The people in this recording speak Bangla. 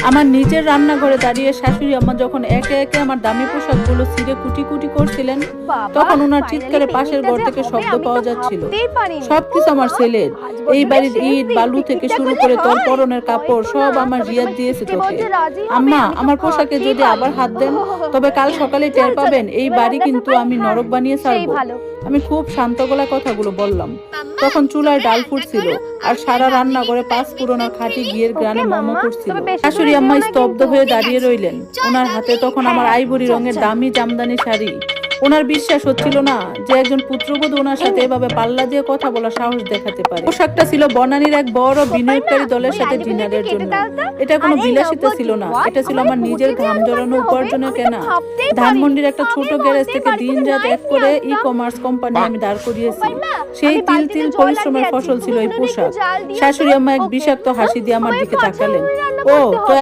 আমার নিজের রান্নাঘরে দাঁড়িয়ে শাশুড়ি আম্মা যখন একে একে আমার দামি পোশাকগুলো ছিঁড়ে কুটি কুটি করছিলেন, তখন ওনার চিৎকারে পাশের ঘর থেকে শব্দ পাওয়া যাচ্ছিল। সবকিছু আমার ছেলের, এই বাড়ির ইট বালু থেকে শুরু করে তোর পরনের কাপড় সব আমার রিয়াদ দিয়েছে তোকে। আম্মা, আমার পোশাকে যদি আবার হাত দেন তবে কাল সকালে টের পাবেন এই বাড়ি কিন্তু আমি নরক বানিয়ে ছাড়বো। আমি খুব শান্ত গলায় কথাগুলো বললাম। তখন চুলায় ডাল ফুটছিল আর সারা রান্নাঘরে পাঁচ পুরোনো খাঁটি ঘিয়ের গ্রানে মোমো করছিল। শাশুড়ি আম্মা স্তব্ধ হয়ে দাঁড়িয়ে রইলেন। ওনার হাতে তখন আমার আইভরি রঙের দামি জামদানি শাড়ি। ওনার বিশ্বাস হচ্ছিল না যে একজন পুত্রবধূ ওনার সাথে এভাবে পাল্লা দিয়ে কথা বলার সাহস দেখাতে পারে। পোশাকটা ছিল বনানীর এক বড় বিনিয়োগকারী দলের সাথে ডিনারের জন্য। এটা কোনো বিলাসিতা ছিল না, এটা ছিল আমার নিজের ঘাম জড়ানো উপার্জনে কেনা। ধানমন্ডির একটা ছোট গ্যারেজ থেকে দিন রাত এক করে ই-কমার্স কোম্পানি আমি দাঁড় করিয়েছি। সেই তিল তিল পরিশ্রমের ফসল ছিল এই পোশাক। শাশুড়ি আম্মা এক বিষাক্ত হাসি দিয়ে আমার দিকে তাকালেন। ও তো